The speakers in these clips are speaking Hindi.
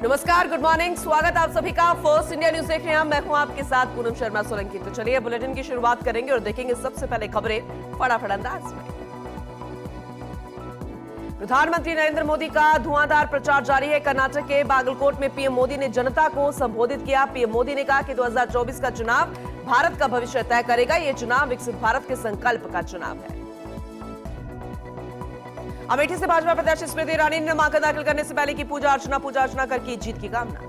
नमस्कार, गुड मॉर्निंग। स्वागत आप सभी का फर्स्ट इंडिया न्यूज देख रहे हैं। मैं हूं आपके साथ पूनम शर्मा सोलंकी। तो चलिए बुलेटिन की शुरुआत करेंगे और देखेंगे सबसे पहले खबरें फटाफट अंदाज में। प्रधानमंत्री नरेंद्र मोदी का धुआंधार प्रचार जारी है। कर्नाटक के बागलकोट में पीएम मोदी ने जनता को संबोधित किया। पीएम मोदी ने कहा कि 2024 का चुनाव भारत का भविष्य तय करेगा। ये चुनाव विकसित भारत के संकल्प का चुनाव है। अमेठी से भाजपा प्रत्याशी स्मृति ईरानी ने नामांकन दाखिल करने से पहले की पूजा अर्चना कर की जीत की कामना।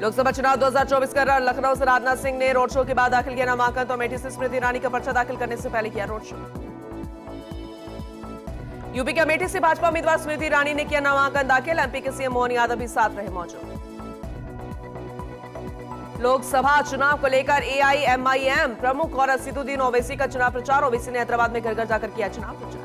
लोकसभा चुनाव 2024 का लखनऊ से राजनाथ सिंह ने रोड शो के बाद दाखिल किया नामांकन। तो अमेठी से स्मृति ईरानी का पर्चा दाखिल करने से पहले किया रोड शो। यूपी के अमेठी से भाजपा उम्मीदवार स्मृति ईरानी ने किया नामांकन दाखिल। एमपी के सीएम मोहन यादव भी साथ रहे मौजूद। लोकसभा चुनाव को लेकर एआईएमआईएम प्रमुख और असदुद्दीन ओवैसी का चुनाव प्रचार। ओवैसी ने हैदराबाद में घर घर जाकर किया चुनाव प्रचार।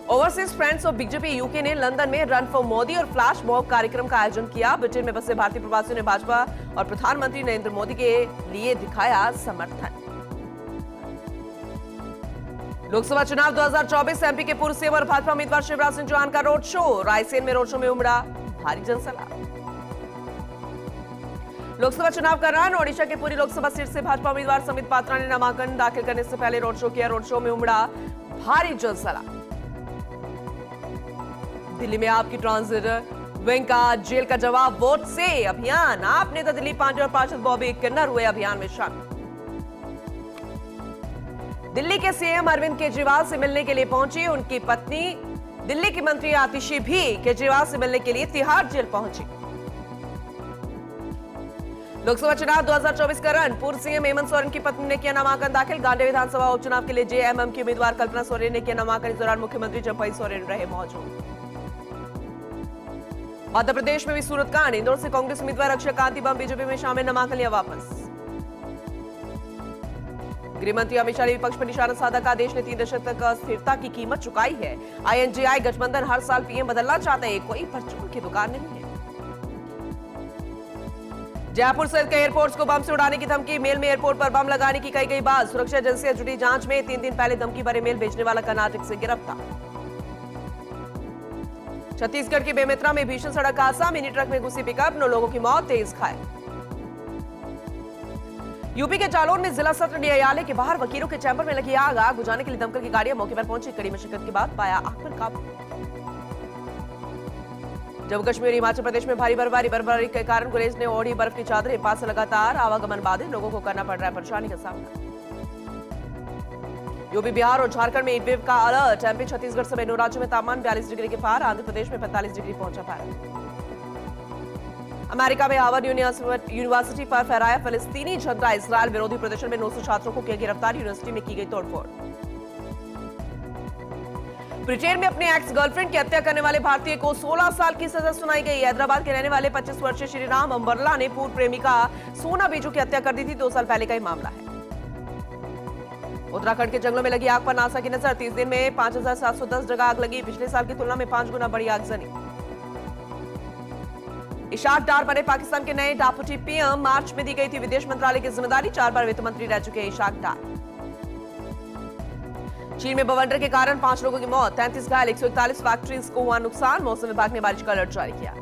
Overseas friends of BJP UK ने लंदन में रन फॉर मोदी और फ्लैश मॉब कार्यक्रम का आयोजन किया। ब्रिटेन में बसे भारतीय प्रवासियों ने भाजपा और प्रधानमंत्री नरेंद्र मोदी के लिए दिखाया समर्थन। लोकसभा चुनाव 2024 एमपी के पूर्व सीएम और भाजपा उम्मीदवार शिवराज सिंह चौहान का रोड शो। रायसेन में रोड शो में उमड़ा भारी जनसैलाब। लोकसभा चुनाव का रन। ओडिशा के पूरी लोकसभा सीट से भाजपा उम्मीदवार समित पात्रा ने नामांकन दाखिल करने से पहले रोड शो किया। रोड शो में उमड़ा भारी जनसैलाब। दिल्ली में आपकी ट्रांजिट विंग का जेल का जवाब वोट से अभियान। आप नेता दिल्ली पांडे और पार्षद बॉबी किन्नर हुए अभियान में शामिल। दिल्ली के सीएम अरविंद केजरीवाल से मिलने के लिए पहुंची उनकी पत्नी। दिल्ली की मंत्री आतिशी भी केजरीवाल से मिलने के लिए तिहाड़ जेल पहुंची। लोकसभा चुनाव 2024 का रन। पूर्व सीएम हेमंत सोरेन की पत्नी ने किया नामांकन दाखिल। गांधी विधानसभा उपचुनाव के लिए जेएमएम की उम्मीदवार कल्पना सोरेन ने किया नामांकन। इस दौरान मुख्यमंत्री चंपई सोरेन रहे मौजूद। मध्य प्रदेश में भी सूरत कांड। इंदौर से कांग्रेस उम्मीदवार अक्षय कांति बम बीजेपी में शामिल, नामांकन लिया वापस। गृह मंत्री अमित शाह ने विपक्ष पर निशाना साधा का देश ने 3 दशक तक अस्थिरता की कीमत चुकाई है। आईएनजीआई गठबंधन हर साल पीएम बदलना चाहता है, कोई परचून की दुकान नहीं है। जयपुर सहित कई एयरपोर्ट्स को बम से उड़ाने की धमकी। मेल में एयरपोर्ट पर बम लगाने की कही गई बात। सुरक्षा एजेंसियां जुटी जांच में। 3 दिन पहले धमकी भरे मेल भेजने वाला कर्नाटक से गिरफ्तार। छत्तीसगढ़ के बेमेतरा में भीषण सड़क हादसा। मिनी ट्रक में घुसी पिकअप, 9 लोगों की मौत, 23 घायल। यूपी के जालौन में जिला सत्र न्यायालय के बाहर वकीलों के चैम्बर में लगी आग। आग बुझाने के लिए दमकल की गाड़ियां मौके पर पहुंची। कड़ी मशक्कत के बाद पाया आग पर काबू। जम्मू कश्मीर और हिमाचल प्रदेश में भारी बर्फबारी के कारण गुरेज ने ओढ़ी बर्फ की चादर। हिमपात से लगातार आवागमन बाधित, लोगों को करना पड़ रहा है परेशानी का सामना। यूपी, बिहार और झारखंड में हीटवेव का अलर्ट। एमपी, छत्तीसगढ़ समेत 9 राज्यों में तापमान 42 डिग्री के पार। आंध्र प्रदेश में 45 डिग्री पहुंचा पारा। अमेरिका में हार्वर्ड यूनिवर्सिटी पर फहराया फिलिस्तीनी झंडा। इजरायल विरोधी प्रदर्शन में 900 छात्रों को किया गिरफ्तार। यूनिवर्सिटी में की गई तोड़फोड़। ब्रिटेन में अपने एक्स गर्लफ्रेंड की हत्या करने वाले भारतीय को 16 साल की सजा सुनाई गई। हैदराबाद के रहने वाले 25 वर्षीय श्रीराम अंबरला ने पूर्व प्रेमिका सोना बीजू की हत्या कर दी थी। 2 साल पहले का ही मामला है। उत्तराखंड के जंगलों में लगी आग पर नासा की नजर। 30 दिन में 5710 जगह आग लगी। पिछले साल की तुलना में 5 गुना बड़ी आगजनी। इशाक डार बने पाकिस्तान के नए डेप्यूटी पीएम। मार्च में दी गई थी विदेश मंत्रालय की जिम्मेदारी। 4 बार वित्त मंत्री रह चुके इशाक डार। चीन में बवंडर के कारण 5 लोगों की मौत, 33 घायल, 141 फैक्ट्रीज को हुआ नुकसान। मौसम विभाग ने बारिश का अलर्ट जारी किया।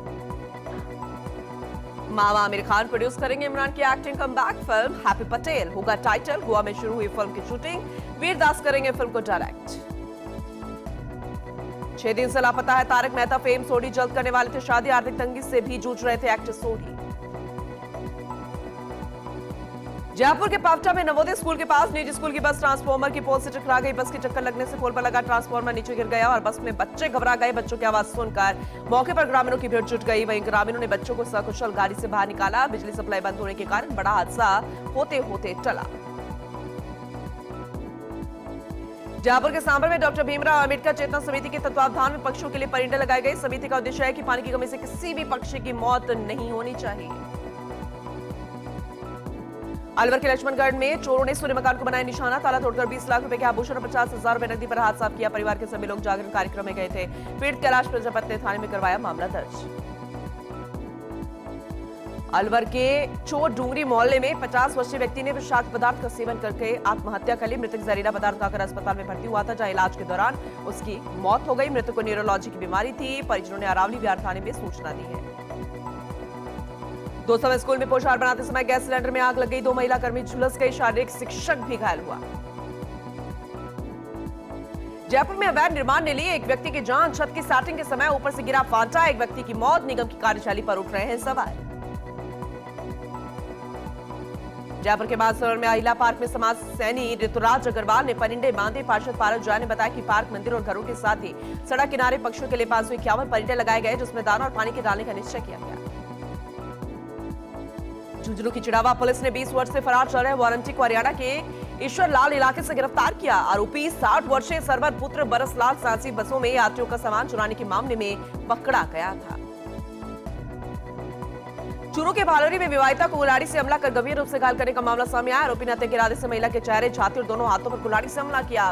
मामा आमिर खान प्रोड्यूस करेंगे इमरान की acting comeback film happy Patel होगा टाइटल। गोवा में शुरू हुई फिल्म की शूटिंग। वीरदास करेंगे फिल्म को डायरेक्ट। 6 दिन से लापता है तारक मेहता फेम। सोडी जल्द करने वाले थे शादी। आर्थिक तंगी से भी जूझ रहे थे एक्टर सोडी। जयपुर के पावटा में नवोदय स्कूल के पास निजी स्कूल की बस ट्रांसफार्मर की पोल से टकरा गई। बस की टक्कर लगने से पोल पर लगा ट्रांसफार्मर नीचे गिर गया और बस में बच्चे घबरा गए। बच्चों की आवाज सुनकर मौके पर ग्रामीणों की भीड़ जुट गई। वहीं ग्रामीणों ने बच्चों को सकुशल गाड़ी से बाहर निकाला। बिजली सप्लाई बंद होने के कारण बड़ा हादसा होते होते टला। जयपुर के सांभर में डॉक्टर भीमराव अंबेडकर चेतना समिति के तत्वावधान में पक्षियों के लिए परिंडे लगाए गए। समिति का उद्देश्य है कि पानी की कमी से किसी भी पक्षी की मौत नहीं होनी चाहिए। अलवर के लक्ष्मणगढ़ में चोरों ने सूर्य मकान को बनाया निशाना। ताला तोड़कर 20 लाख रुपए के आभूषण और 50,000 रुपए नकदी पर हाथ साफ किया। परिवार के सभी लोग जागरण कार्यक्रम में गए थे। पीड़ित कैलाश प्रजापति ने थाने में करवाया मामला दर्ज। अलवर के चोट डूंगरी मोहल्ले में 50 वर्षीय व्यक्ति ने विषाक्त पदार्थ का सेवन करके आत्महत्या कर ली। मृतक जहरीला पदार्थ खाकर अस्पताल में भर्ती हुआ था, जहां इलाज के दौरान उसकी मौत हो गई। मृतक को न्यूरोलॉजी की बीमारी थी। परिजनों ने अरावली बिहार थाने में सूचना दी है। दोस्तों, स्कूल में पोशाक बनाते समय गैस सिलेंडर में आग लग गई। 2 महिला कर्मी झुलस गई। शारीरिक शिक्षक भी घायल हुआ। जयपुर में अवैध निर्माण ने लिए एक व्यक्ति की जान। छत की सेटिंग के समय ऊपर से गिरा फांटा। एक व्यक्ति की मौत। निगम की कार्यशैली पर उठ रहे हैं सवाल। जयपुर के बांसवाड़ा में अहिला पार्क में समाज सेनी ऋतुराज अग्रवाल ने परिंदे बांधे। पार्षद पारस जैन ने बताया कि पार्क, मंदिर और घरों के साथ ही सड़क किनारे पक्षियों के लिए 551 परिंदे लगाए गए, जिसमें दाना और पानी के डालने का निश्चय किया गया। झुंझुनू की चिड़ावा पुलिस ने 20 वर्ष से फरार चल रहे वारंटी को हरियाणा के ईश्वर लाल इलाके से गिरफ्तार किया। आरोपी 60 वर्षीय सरवर पुत्र बरसलाल सांसी बसों में यात्रियों का सामान चुराने के मामले में पकड़ा गया था। चूरू के भालोरी में विवाहिता को कुल्हाड़ी से हमला कर गंभीर रूप से घायल करने का मामला सामने आया। आरोपी ने हत्या के इरादे से महिला के चेहरे, छाती और दोनों हाथों पर कुल्हाड़ी से हमला किया।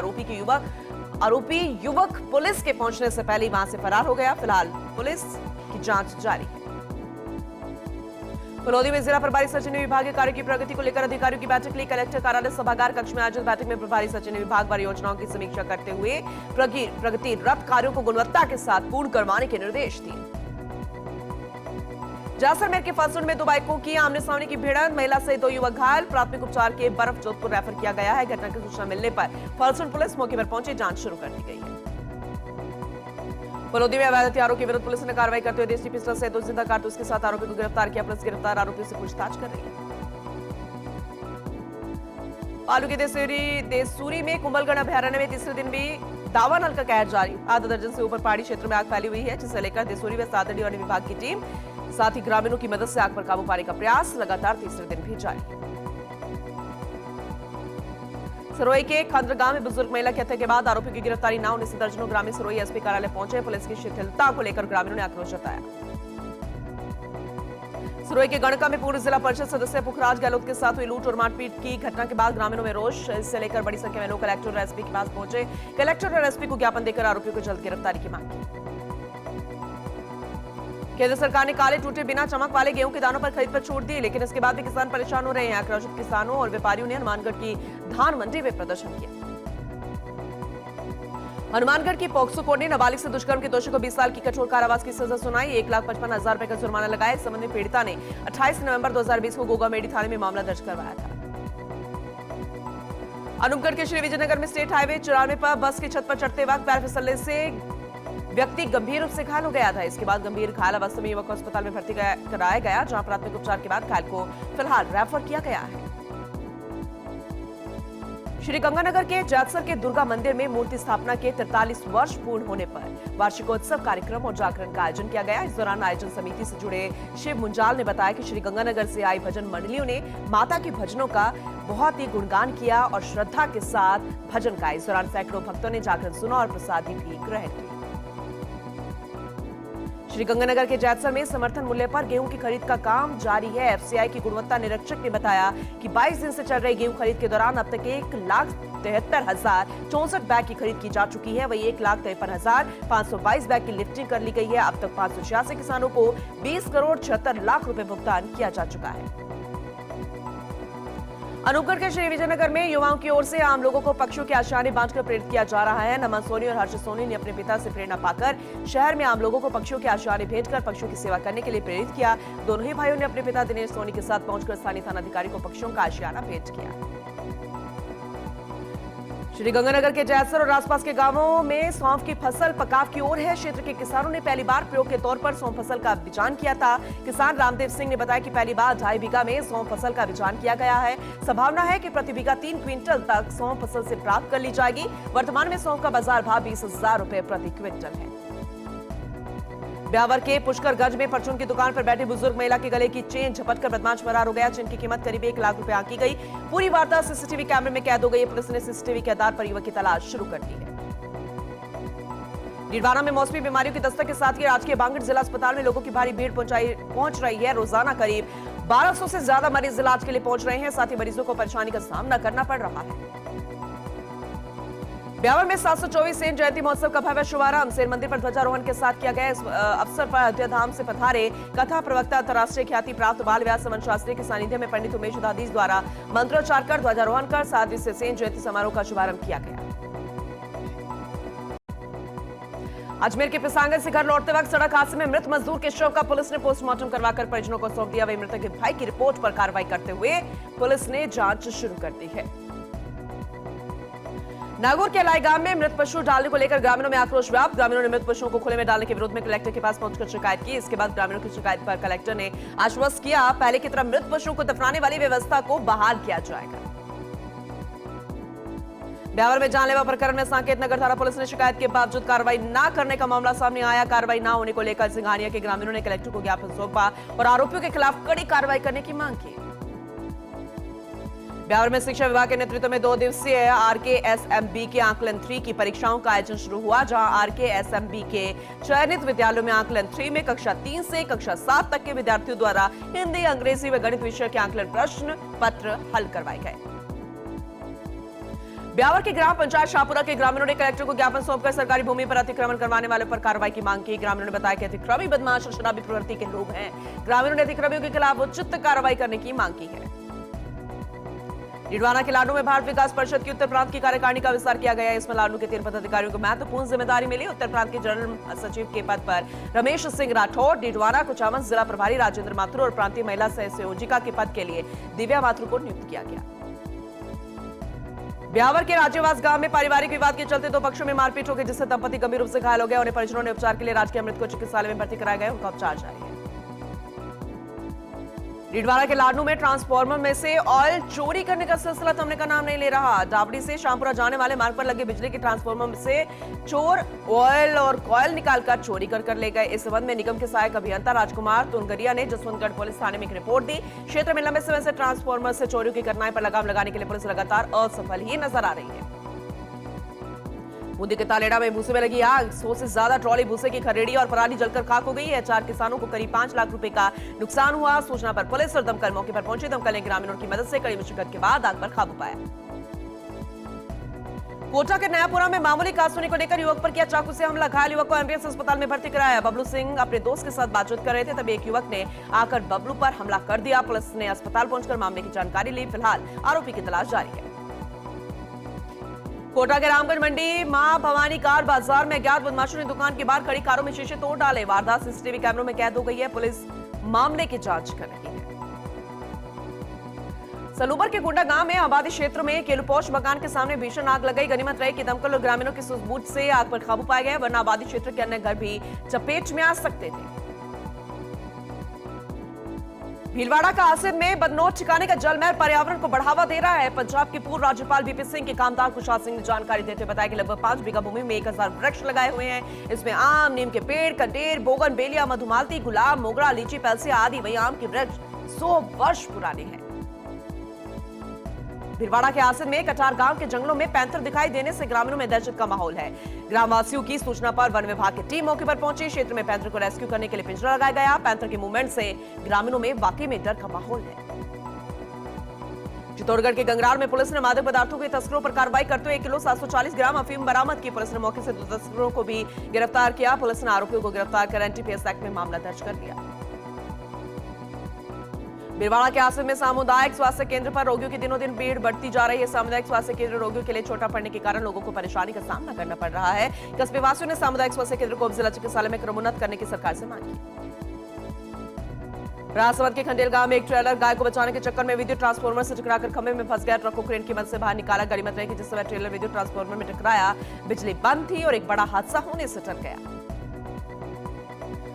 आरोपी युवक पुलिस के पहुंचने से पहले वहां से फरार हो गया। फिलहाल पुलिस की जांच जारी है। फलोदी में जिला प्रभारी सचिव ने विभागीय कार्य की प्रगति को लेकर अधिकारियों की बैठक ली। कलेक्टर कार्यालय सभागार कक्ष में आयोजित बैठक में प्रभारी सचिव ने विभागवार योजनाओं की समीक्षा करते हुए प्रगतिरत कार्यों को गुणवत्ता के साथ पूर्ण करवाने के निर्देश दिए। जैसलमेर के फलसुन में 2 बाइकों की आमने सामने की भिड़ंत। महिला सहित 2 युवक घायल। प्राथमिक उपचार के बर्फ जोधपुर रेफर किया गया है। घटना की सूचना मिलने पर फलसुन पुलिस मौके पर पहुंची, जांच शुरू कर दी गई है। फलोदी में अवैध हथियारों के विरुद्ध पुलिस ने कार्रवाई करते हुए देसी पिस्टल से 2 जिंदा कारतूस के साथ आरोपी को गिरफ्तार किया। पुलिस गिरफ्तार आरोपियों से पूछताछ कर रही है। पालू के देसूरी में कुंभलगढ़ अभयारण्य में तीसरे दिन भी दावानल का कहर जारी। आधा दर्जन से ऊपर पहाड़ी क्षेत्र में आग फैली हुई है, जिसे लेकर देसूरी व सादड़ी वन विभाग की टीम साथ ही ग्रामीणों की मदद से आग पर काबू पाने का प्रयास लगातार तीसरे दिन भी जारी है। सरोई के खंद्र गांव में बुजुर्ग महिला की हत्या के बाद आरोपियों की गिरफ्तारी न होने से दर्जनों ग्रामीण सरोई एसपी कार्यालय पहुंचे। पुलिस की शिथिलता को लेकर ग्रामीणों ने आक्रोश जताया। सरोई के गणका में पूर्व जिला परिषद सदस्य पुखराज गहलोत के साथ हुई लूट और मारपीट की घटना के बाद ग्रामीणों में रोष। इससे लेकर बड़ी संख्या में लोग कलेक्टर और एसपी के पास पहुंचे। कलेक्टर और एसपी को ज्ञापन देकर आरोपियों को जल्द गिरफ्तारी की मांग की। केंद्र सरकार ने काले टूटे बिना चमक वाले गेहूं के दानों पर खरीद पर छूट दी, लेकिन इसके बाद भी किसान परेशान हो रहे हैं। आक्रोशित किसानों और व्यापारियों ने हनुमानगढ़ की धान मंडी में प्रदर्शन किया। हनुमानगढ़ की पॉक्सो कोर्ट ने नाबालिग से दुष्कर्म के दोषी को 20 साल की कठोर कारावास की सजा सुनाई। 1,55,000 रुपए का जुर्माना लगाया। इस संबंध में पीड़िता ने 28 नवंबर 2020 को गोगामेडी थाने में मामला दर्ज करवाया था। अनूपगढ़ के श्री विजयनगर में स्टेट हाईवे 94 पर बस की छत पर चढ़ते वक्त पैर फिसलने से व्यक्ति गंभीर रूप से घायल हो गया था। इसके बाद गंभीर घायल अवस्था में युवक को अस्पताल में भर्ती कराया गया, जहां प्राथमिक उपचार के बाद घायल को फिलहाल रेफर किया गया है। श्री गंगानगर के जैतसर के दुर्गा मंदिर में मूर्ति स्थापना के 43 वर्ष पूर्ण होने पर वार्षिकोत्सव कार्यक्रम और जागरण का आयोजन किया गया। इस दौरान आयोजन समिति से जुड़े शिव मुंजाल ने बताया कि श्री गंगानगर से आई भजन मंडलियों ने माता के भजनों का बहुत ही गुणगान किया और श्रद्धा के साथ भजन गाए। इस दौरान सैकड़ों भक्तों ने जागरण सुना और प्रसादी भी ग्रहण की। श्री गंगानगर के जैतसर में समर्थन मूल्य पर गेहूं की खरीद का काम जारी है। एफसीआई की गुणवत्ता निरीक्षक ने बताया कि 22 दिन से चल रही गेहूं खरीद के दौरान अब तक 1,73,064 बैग की खरीद की जा चुकी है। वही 1,53,522 बैग की लिफ्टिंग कर ली गई है। अब तक 586 किसानों को 20 करोड़ 76 लाख रुपए भुगतान किया जा चुका है। अनूपगढ़ के श्री विजयनगर में युवाओं की ओर से आम लोगों को पक्षियों के आशियाने बांटकर प्रेरित किया जा रहा है। नमन सोनी और हर्ष सोनी ने अपने पिता से प्रेरणा पाकर शहर में आम लोगों को पक्षियों के आशियाने भेजकर पक्षियों की सेवा करने के लिए प्रेरित किया। दोनों ही भाइयों ने अपने पिता दिनेश सोनी के साथ पहुंचकर स्थानीय थानाधिकारी को पक्षियों का आशियाना भेंट किया। श्री गंगानगर के जैतसर और आसपास के गांवों में सौंफ की फसल पकाव की ओर है। क्षेत्र के किसानों ने पहली बार प्रयोग के तौर पर सौंफ फसल का बिजान किया था। किसान रामदेव सिंह ने बताया कि पहली बार 2.5 बीघा में सौंफ फसल का बिजान किया गया है। संभावना है कि प्रति बीघा 3 क्विंटल तक सौंफ फसल से प्राप्त कर ली जाएगी। वर्तमान में सौंफ का बाजार भाव 20,000 रुपए प्रति क्विंटल है। ब्यावर के पुष्करगंज में परचून की दुकान पर बैठी बुजुर्ग महिला के गले की चेन झपटकर बदमाश फरार हो गया। चेन की कीमत करीब 1 लाख रुपए आंकी गई। पूरी वारदात सीसीटीवी कैमरे में कैद हो गई है। पुलिस ने सीसीटीवी के आधार पर युवक की तलाश शुरू कर दी है। नीडवाना में मौसमी बीमारियों की दस्तक के साथ ही राजकीय बांगड़ जिला अस्पताल में लोगों की भारी भीड़ पहुंच रही है। रोजाना करीब 1200 से ज्यादा मरीज इलाज के लिए पहुंच रहे हैं। साथ ही मरीजों को परेशानी का सामना करना पड़ रहा है। ब्यावर में 724 सेन जयंती महोत्सव का भव्य शुभारंभ सेन मंदिर पर ध्वजारोहण के साथ किया गया। इस अवसर पर अयोध्या धाम से पधारे कथा प्रवक्ता अंतर्राष्ट्रीय ख्याति प्राप्त बाल व्यास समन शास्त्री के सानिध्य में पंडित उमेश दादीज द्वारा मंत्रोच्चार कर ध्वजारोहण कर 7 दिवसीय सेन जयंती समारोह का शुभारंभ किया गया। अजमेर के पिसांगन से घर लौटते वक्त सड़क हादसे में मृत मजदूर के शव का पुलिस ने पोस्टमार्टम करवाकर परिजनों को सौंप दिया। वही मृतक के भाई की रिपोर्ट पर कार्रवाई करते हुए पुलिस ने जांच शुरू कर दी है। नागौर के अलाई गांव में मृत पशु डालने को लेकर ग्रामीणों में आक्रोश व्याप्त। ग्रामीणों ने मृत पशुओं को खुले में डालने के विरोध में कलेक्टर के पास पहुंचकर शिकायत की। इसके बाद ग्रामीणों की शिकायत पर कलेक्टर ने आश्वस्त किया पहले की तरह मृत पशुओं को दफनाने वाली व्यवस्था को बहाल किया जाएगा। ब्यावर में जानलेवा प्रकरण में सांकेत नगर थाना पुलिस ने शिकायत के बावजूद कार्रवाई न करने का मामला सामने आया। कार्रवाई न होने को लेकर सिंघानिया के ग्रामीणों ने कलेक्टर को ज्ञापन सौंपा और आरोपियों के खिलाफ कड़ी कार्रवाई करने की मांग की। ब्यावर में शिक्षा विभाग के नेतृत्व में 2 दिवसीय RKSMB के आकलन 3 की परीक्षाओं का आयोजन शुरू हुआ, जहां RKSMB के चयनित विद्यालयों में आकलन 3 में कक्षा 3 से कक्षा 7 तक के विद्यार्थियों द्वारा हिंदी, अंग्रेजी व गणित विषय के आकलन प्रश्न पत्र हल करवाए गए। ब्यावर के ग्राम पंचायत शाहपुरा के ग्रामीणों ने कलेक्टर को ज्ञापन सौंपकर सरकारी भूमि पर अतिक्रमण करवाने वालों पर कार्रवाई की मांग की। ग्रामीणों ने बताया कि अतिक्रमी बदमाश और शराबी प्रवृत्ति के लोग हैं। ग्रामीणों ने अतिक्रमियों के खिलाफ उचित कार्रवाई करने की मांग की है। डिडवाना के लाडू में भारत विकास परिषद की उत्तर प्रांत की कार्यकारिणी का विस्तार किया गया। इसमें लाडू के 3 पदाधिकारियों को महत्वपूर्ण जिम्मेदारी मिली। उत्तर प्रांत के जनरल सचिव के पद पर रमेश सिंह राठौर, डिडवाना कुचामन जिला प्रभारी राजेंद्र माथुर और प्रांतीय महिला सहसंयोजिका के पद के लिए दिव्या माथुर को नियुक्त किया गया। ब्यावर के राज्यवास गांव में पारिवारिक विवाद के चलते 2 पक्षों में मारपीट हो गई, जिससे दंपति गंभीर रूप से घायल हो गए। उन्हें परिजनों ने उपचार के लिए राजकीय अमृत को चिकित्सालय में भर्ती कराया गया। उनका उपचार जारी है। डिडवाना के लाडनू में ट्रांसफार्मर में से ऑयल चोरी करने का सिलसिला थमने का नाम नहीं ले रहा। डावड़ी से शामपुरा जाने वाले मार्ग पर लगे बिजली के ट्रांसफार्मर से चोर ऑयल और कॉयल निकालकर चोरी कर ले गए। इस संबंध में निगम के सहायक अभियंता राजकुमार तुनगरिया ने जसवंतगढ़ पुलिस थाने में एक रिपोर्ट दी। क्षेत्र में लंबे समय से ट्रांसफार्मर से चोरियों की घटनाएं पर लगाम लगाने के लिए पुलिस लगातार असफल ही नजर आ रही है। बूंदी के तालेड़ा में भूसे में लगी आग, 100 से ज्यादा ट्रॉली भूसे की खरेड़ी और पराली जलकर खाक हो गई है। 4 किसानों को करीब 5 लाख रुपए का नुकसान हुआ। सूचना पर पुलिस और दमकल मौके पर पहुंची। दमकल ने ग्रामीणों की मदद से कड़ी मुश्किल के बाद आग पर काबू पाया। कोटा के नयापुरा में मामूली कासूनी को लेकर युवक पर किया चाकू से हमला, घायल युवक को एमबीएस अस्पताल में भर्ती कराया। बबलू सिंह अपने दोस्त के साथ बातचीत कर रहे थे, तभी एक युवक ने आकर बबलू पर हमला कर दिया। पुलिस ने अस्पताल पहुंचकर मामले की जानकारी ली। फिलहाल आरोपी की तलाश जारी है। कोटा के रामगढ़ मंडी मां भवानी कार बाजार में अज्ञात बदमाशों ने दुकान के बाहर खड़ी कारों में शीशे तोड़ डाले। वारदात सीसीटीवी कैमरों में कैद हो गई है। पुलिस मामले की जांच कर रही है। सलूबर के गुंडा गांव में आबादी क्षेत्र में केलुपोश मकान के सामने भीषण आग लगाई। गनीमत रही कि दमकल और ग्रामीणों की सूझबूझ से आग पर काबू पाया गया, वरना आबादी क्षेत्र के अन्य घर भी चपेट में आ सकते थे। भीलवाड़ा का आसिफ में बदनोट ठिकाने का जलमहल पर्यावरण को बढ़ावा दे रहा है। पंजाब के पूर्व राज्यपाल वीपी सिंह के कामदार खुशहाल सिंह ने जानकारी देते हुए बताया कि लगभग 5 बीघा भूमि में 1000 वृक्ष लगाए हुए हैं। इसमें आम, नीम के पेड़, कंटेर, बोगनवेलिया, मधुमालती, गुलाब, मोगरा, लीची, पेलसिया आदि वहीं आम के वृक्ष 100 वर्ष पुराने हैं। भीलवाड़ा के आसिफ में कटार गांव के जंगलों में पैंथर दिखाई देने से ग्रामीणों में दहशत का माहौल है। ग्रामवासियों की सूचना पर वन विभाग की टीम मौके पर पहुंची। क्षेत्र में पैंथर को रेस्क्यू करने के लिए पिंजरा लगाया गया। पैंथर के मूवमेंट से ग्रामीणों में वाकई में डर का माहौल है। चित्तौड़गढ़ के गंगरार में पुलिस ने मादक पदार्थों के तस्करों पर कार्रवाई करते हुए 1 किलो 740 ग्राम अफीम बरामद की। पुलिस ने मौके से 2 तस्करों को भी गिरफ्तार किया। पुलिस ने आरोपियों को गिरफ्तार कर एनडीपीएस एक्ट में मामला दर्ज कर लिया। भीलवाड़ा के आसिफ में सामुदायिक स्वास्थ्य केंद्र पर रोगियों की दिनों दिन भीड़ बढ़ती जा रही है। सामुदायिक स्वास्थ्य केंद्र रोगियों के लिए छोटा पड़ने के कारण लोगों को परेशानी का सामना करना पड़ रहा है। कस्बे वासियों ने सामुदायिक स्वास्थ्य केंद्र को जिला चिकित्सालय में क्रमोन्नत करने की सरकार से मांग की। राजसमंद के खंडेल गांव में एक ट्रेलर गाय को बचाने के चक्कर में विद्युत ट्रांसफार्मर से टकराकर खंभे में फंस गया। ट्रक को क्रेन की मदद से बाहर निकाला। गनीमत रही कि जिस समय ट्रेलर विद्युत ट्रांसफार्मर में टकराया, बिजली बंद थी और एक बड़ा हादसा होने से टल गया।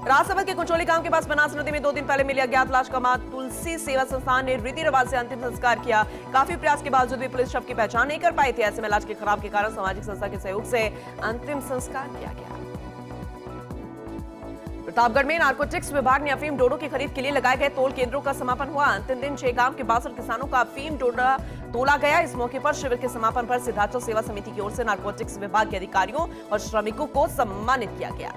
राजसमंद के कुचोली गांव के पास बनास नदी में 2 दिन पहले मिली अज्ञात लाश का मां तुलसी सेवा संस्थान ने रीति रिवाज से अंतिम संस्कार किया। काफी प्रयास के बावजूद भी पुलिस शव की पहचान नहीं कर पाई थी। ऐसे में लाश के खराब के कारण सामाजिक संस्था के सहयोग से अंतिम संस्कार किया गया। प्रतापगढ़ में नारकोटिक्स विभाग ने अफीम डोडो की खरीद के लिए लगाए गए तोल केंद्रों का समापन हुआ। अंतिम दिन 6 गांव के 62 किसानों का अफीम डोडा तोला गया। इस मौके पर शिविर के समापन पर सिद्धार्थ सेवा समिति की ओर से नारकोटिक्स विभाग के अधिकारियों और श्रमिकों को सम्मानित किया गया।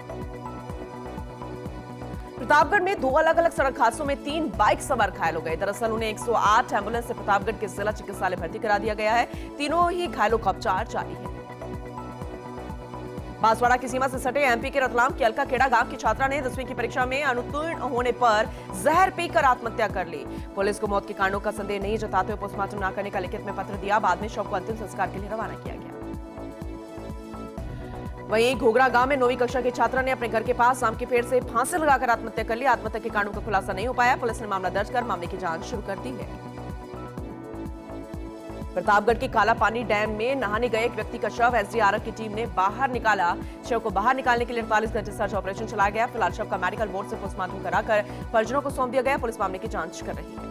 प्रतापगढ़ में 2 अलग-अलग सड़क हादसों में 3 बाइक सवार घायल हो गए। दरअसल उन्हें 108 एम्बुलेंस से प्रतापगढ़ के जिला चिकित्सालय भर्ती करा दिया गया है। तीनों ही घायलों का उपचार जारी है। बांसवाड़ा की सीमा से सटे एमपी के रतलाम के अलका खेड़ा गांव की छात्रा ने 10वीं की परीक्षा में अनुत्तीर्ण होने पर जहर पीकर आत्महत्या कर ली। पुलिस को मौत के कारणों का संदेह नहीं जताते हुए पोस्टमार्टम न करने का लिखित में पत्र दिया। बाद में शव को अंतिम संस्कार के लिए रवाना किया गया। वहीं घोघरा गांव में 9वीं कक्षा की छात्रा ने अपने घर के पास आम के पेड़ से फांसी लगाकर आत्महत्या कर ली। आत्महत्या के कारणों का खुलासा नहीं हो पाया। पुलिस ने मामला दर्ज कर मामले की जांच शुरू कर दी है। प्रतापगढ़ के काला पानी डैम में नहाने गए एक व्यक्ति का शव एसडीआरएफ की टीम ने बाहर निकाला। शव को बाहर निकालने के लिए 48 घंटे सर्च ऑपरेशन चलाया गया। फिलहाल शव का मेडिकल बोर्ड से पोस्टमार्टम कराकर परिजनों को सौंप दिया गया। पुलिस मामले की जांच कर रही है।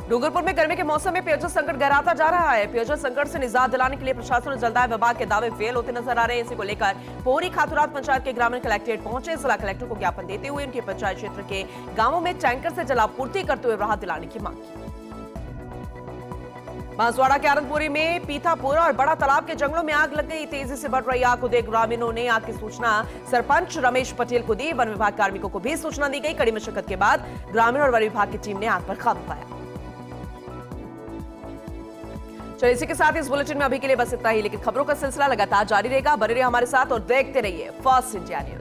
डूंगरपुर में गर्मी के मौसम में पेयजल संकट गहराता जा रहा है। पेयजल संकट से निजात दिलाने के लिए प्रशासन और जलदाय विभाग के दावे फेल होते नजर आ रहे हैं। इसी को लेकर पोरी खातुरात पंचायत के ग्रामीण कलेक्ट्रेट पहुंचे। जिला कलेक्टर को ज्ञापन देते हुए उनके पंचायत क्षेत्र के गांवों में टैंकर से जलापूर्ति करते हुए राहत दिलाने की मांग की। बांसवाड़ा के आनंदपुरी में पीथापुरा और बड़ा तालाब के जंगलों में आग लग गई। तेजी से बढ़ रही आग को देख ग्रामीणों ने आग की सूचना सरपंच रमेश पटेल को दी। वन विभाग कार्मिकों को भी सूचना दी गई। कड़ी मशक्कत के बाद ग्रामीण और वन विभाग की टीम ने आग पर काबू पाया। चलिए इसी के साथ इस बुलेटिन में अभी के लिए बस इतना ही, लेकिन खबरों का सिलसिला लगातार जारी रहेगा। बने रहिए हमारे साथ और देखते रहिए फर्स्ट इंडिया न्यूज।